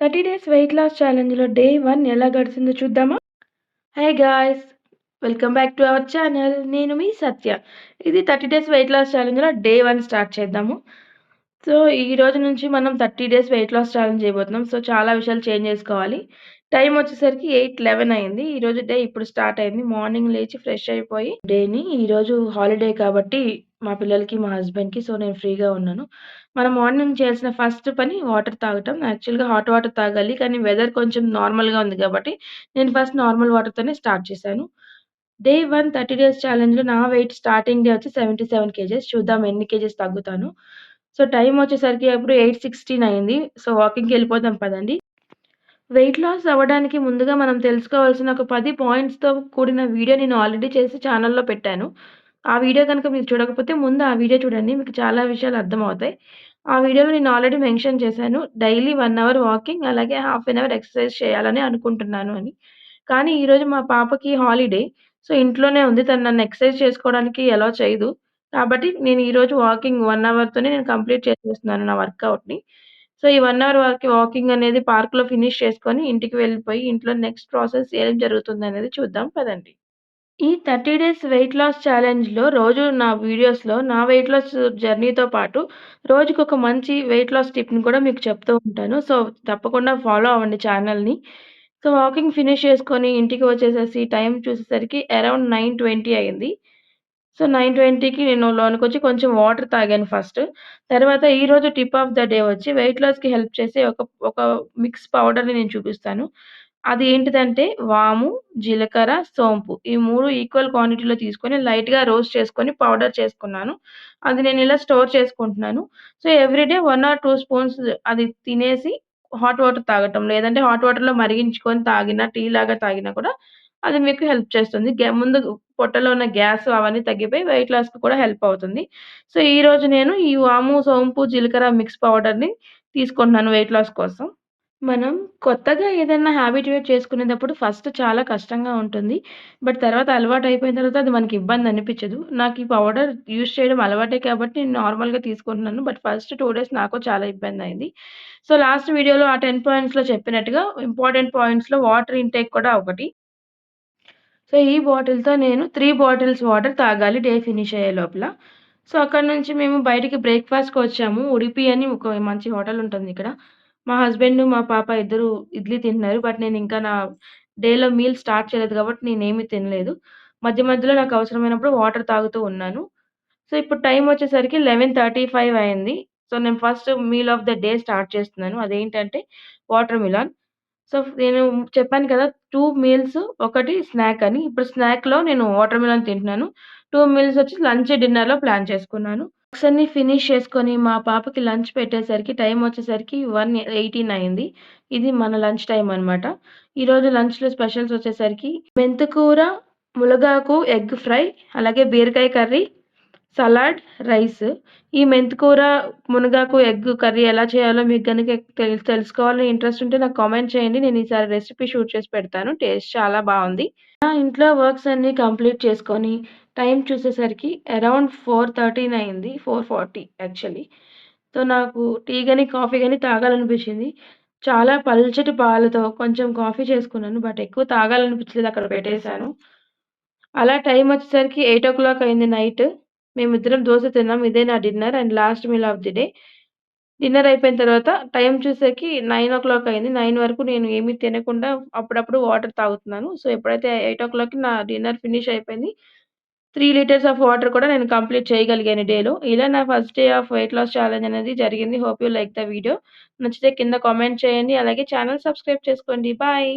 30 days weight loss ఛాలెంజ్‌లో day 1 ఎలా గడిచిందో చూద్దామా? Hi guys! Welcome back to our channel. నేను మీ సత్య. ఇది 30 డేస్ వెయిట్ లాస్ ఛాలెంజ్‌లో డే 1 స్టార్ట్ చేద్దాము. సో, ఈరోజు నుంచి మనం 30 డేస్ వెయిట్ లాస్ ఛాలెంజ్ చేయబోతున్నాం. సో, చాలా విషయాలు చేంజ్ చేసుకోవాలి. టైం వచ్చేసరికి 8:11 అయింది. ఈరోజు డే ఇప్పుడు స్టార్ట్ అయింది. మార్నింగ్ లేచి ఫ్రెష్ అయిపోయి ఈరోజు హాలిడే కాబట్టి మా పిల్లలకి, మా హస్బెండ్‌కి సో, నేను ఫ్రీగా ఉన్నాను. మనం మార్నింగ్ చేయాల్సిన ఫస్ట్ పని వాటర్ తాగటం. యాక్చువల్‌గా హాట్ వాటర్ తాగాలి. కానీ వెదర్ కొంచెం నార్మల్‌గా ఉంది కాబట్టి నేను ఫస్ట్ నార్మల్ వాటర్‌తోనే స్టార్ట్ చేశాను. డే 1 30 డేస్ ఛాలెంజ్‌లో నా వెయిట్ స్టార్టింగ్ డే వచ్చి 77 కేజెస్. చూద్దాం ఎన్ని కేజెస్ తగ్గుతానో. సో, టైమ్ వచ్చేసరికి అప్పుడు 8:16 అయింది. సో, వాకింగ్‌కెళ్ళిపోదాం పదండి. వెయిట్ లాస్ అవ్వడానికి ముందుగా మనం తెలుసుకోవాల్సిన ఒక 10 పాయింట్స్‌తో కూడిన వీడియో నేను ఆల్రెడీ చేసి ఛానెల్‌లో పెట్టాను. ఆ వీడియో గనుక మీరు చూడకపోతే ముందు ఆ వీడియో చూడండి. మీకు చాలా విషయాలు అర్థమవుతాయి. ఆ వీడియోలో నేను ఆల్రెడీ మెన్షన్ చేశాను. డైలీ 1 అవర్ వాకింగ్ అలాగే హాఫ్ ఎన్ అవర్ ఎక్సర్‌సైజ్ చేయాలని అనుకుంటున్నాను అని. కానీ ఈరోజు మా పాపకి హాలిడే. సో, ఇంట్లోనే ఉంది. తను నన్ను ఎక్సర్‌సైజ్ చేసుకోవడానికి అలౌ చేయదు. కాబట్టి నేను ఈరోజు వాకింగ్ 1 అవర్‌తోనే నేను కంప్లీట్ చేసేస్తున్నాను నా వర్కౌట్‌ని. సో, ఈ 1 అవర్ వరకు వాకింగ్ అనేది పార్క్‌లో ఫినిష్ చేసుకొని ఇంటికి వెళ్ళిపోయి ఇంట్లో నెక్స్ట్ ప్రాసెస్ ఏం జరుగుతుందనేది చూద్దాం పదండి. ఈ 30 డేస్ వెయిట్ లాస్ ఛాలెంజ్‌లో రోజు నా వీడియోస్‌లో నా వెయిట్ లాస్ జర్నీతో పాటు రోజుకొక మంచి వెయిట్ లాస్ టిప్‌ని కూడా మీకు చెప్తూ ఉంటాను. సో, తప్పకుండా ఫాలో అవ్వండి ఛానెల్‌ని. సో, వాకింగ్ ఫినిష్ చేసుకొని ఇంటికి వచ్చేసేసి టైం చూసేసరికి అరౌండ్ 9:20 అయింది. సో, 9:20కి నేను లోనకొచ్చి కొంచెం వాటర్ తాగాను ఫస్ట్. తర్వాత ఈరోజు టిప్ ఆఫ్ ద డే వచ్చి వెయిట్ లాస్‌కి హెల్ప్ చేసే ఒక మిక్స్ పౌడర్‌ని నేను చూపిస్తాను. అది ఏంటిదంటే వాము, జీలకర్ర, సోంపు ఈ 3 ఈక్వల్ క్వాంటిటీలో తీసుకొని లైట్‌గా రోస్ట్ చేసుకొని పౌడర్ చేసుకున్నాను. అది నేను ఇలా స్టోర్ చేసుకుంటున్నాను. So, every day 1 or 2 spoons అది తినేసి హాట్ వాటర్ తాగటం. లేదంటే హాట్ వాటర్‌లో మరిగించుకొని తాగినా, టీ లాగా తాగినా కూడా అది మీకు హెల్ప్ చేస్తుంది. ముందు పొట్టలో ఉన్న గ్యాస్ అవన్నీ తగ్గిపోయి వెయిట్ లాస్‌కి కూడా హెల్ప్ అవుతుంది. సో, ఈరోజు నేను ఈ వాము, సోంపు, జీలకర్ర మిక్స్ పౌడర్‌ని తీసుకుంటున్నాను వెయిట్ లాస్ కోసం. మనం కొత్తగా ఏదన్నా హ్యాబిట్యూట్ చేసుకునేటప్పుడు ఫస్ట్ చాలా కష్టంగా ఉంటుంది. బట్ తర్వాత అలవాటయిపోయిన తర్వాత అది మనకి ఇబ్బందనిపిచ్చదు. నాకు ఈ పౌడర్ యూజ్ చేయడం అలవాటే కాబట్టి నేను నార్మల్‌గా తీసుకుంటున్నాను. బట్ ఫస్ట్ 2 డేస్ నాకు చాలా ఇబ్బందయింది. సో, లాస్ట్ వీడియోలో ఆ 10 పాయింట్స్‌లో చెప్పినట్టుగా ఇంపార్టెంట్ పాయింట్స్‌లో వాటర్ ఇంటేక్ కూడా ఒకటి. సో, ఈ బాటిల్‌తో నేను 3 బాటిల్స్ వాటర్ తాగాలి డే ఫినిష్ అయ్యే లోపల. సో, అక్కడి నుంచి మేము బయటికి బ్రేక్‌ఫాస్ట్‌కొచ్చాము. ఉడిపి అని ఒక మంచి హోటల్ ఉంటుందిక్కడ. మా హస్బెండ్, మా పాప ఇద్దరు ఇడ్లీ తింటున్నారు. బట్ నేనింకా నా డేలో మీల్ స్టార్ట్ చేయలేదు కాబట్టి నేనేమి తినలేదు. మధ్య మధ్యలో నాకు అవసరమైనప్పుడు వాటర్ తాగుతూ ఉన్నాను. సో, ఇప్పుడు టైమ్ వచ్చేసరికి 11:35 అయింది. సో, నేను first meal of the day start చేస్తున్నాను. అదేంటంటే వాటర్ మిలన్. సో, నేను చెప్పాను కదా! 2 మీల్స్, ఒకటి స్నాక్ అని. ఇప్పుడు స్నాక్‌లో నేను వాటర్ మిలన్ తింటున్నాను. 2 మీల్స్ వచ్చి లంచ్, డిన్నర్‌లో ప్లాన్ చేసుకున్నాను. వర్క్స్ అన్నీ ఫినిష్ చేసుకొని మా పాపకి లంచ్ పెట్టేసరికి టైమ్ వచ్చేసరికి 1:18 అయింది. ఇది మన లంచ్ టైమ్ అన్నమాట. ఈరోజు లంచ్‌లో స్పెషల్స్ వచ్చేసరికి మెంతికూర, ములగాకు, ఎగ్ ఫ్రై, అలాగే బీరకాయ కర్రీ, సలాడ్, రైస్. ఈ మెంతికూర, మునగాకు, ఎగ్ కర్రీ ఎలా చేయాలో మీకు గనుక తెలుసుకోవాలని ఇంట్రెస్ట్ ఉంటే నాకు కామెంట్ చేయండి. నేను ఈసారి రెసిపీ షూట్ చేసి పెడతాను. టేస్ట్ చాలా బావుంది. నా ఇంట్లో వర్క్స్ అన్నీ కంప్లీట్ చేసుకొని టైమ్ చూసేసరికి అరౌండ్ 4:13 అయింది. 4:40 యాక్చువల్లీ. సో, నాకు టీ గాని, కాఫీ గాని తాగాలనిపించింది. చాలా పల్చటి పాలతో కొంచెం కాఫీ చేసుకున్నాను. బట్ ఎక్కువ తాగాలనిపించలేదు అక్కడ పెట్టేసాను. అలా టైమ్ వచ్చేసరికి 8:00 అయింది నైట్. మేమిద్దరం దోస తిన్నాం. ఇదే నా dinner and last meal of the day. Dinner అయిపోయిన తర్వాత టైమ్ చూసేసరికి 9:00 అయింది. 9 వరకు నేను ఏమి తినకుండా అప్పుడప్పుడు వాటర్ తాగుతున్నాను. సో, ఎప్పుడైతే 8:00కి నా డిన్నర్ ఫినిష్ అయిపోయింది. 3 లీటర్స్ ఆఫ్ వాటర్ కూడా నేను కంప్లీట్ చేయగలిగాను డేలో. ఇలా నా first day of weight loss challenge అనేది జరిగింది. Hope you like the video. నచ్చితే కింద కామెంట్ చేయండి. అలాగే ఛానెల్ సబ్స్క్రైబ్ చేసుకోండి. బాయ్.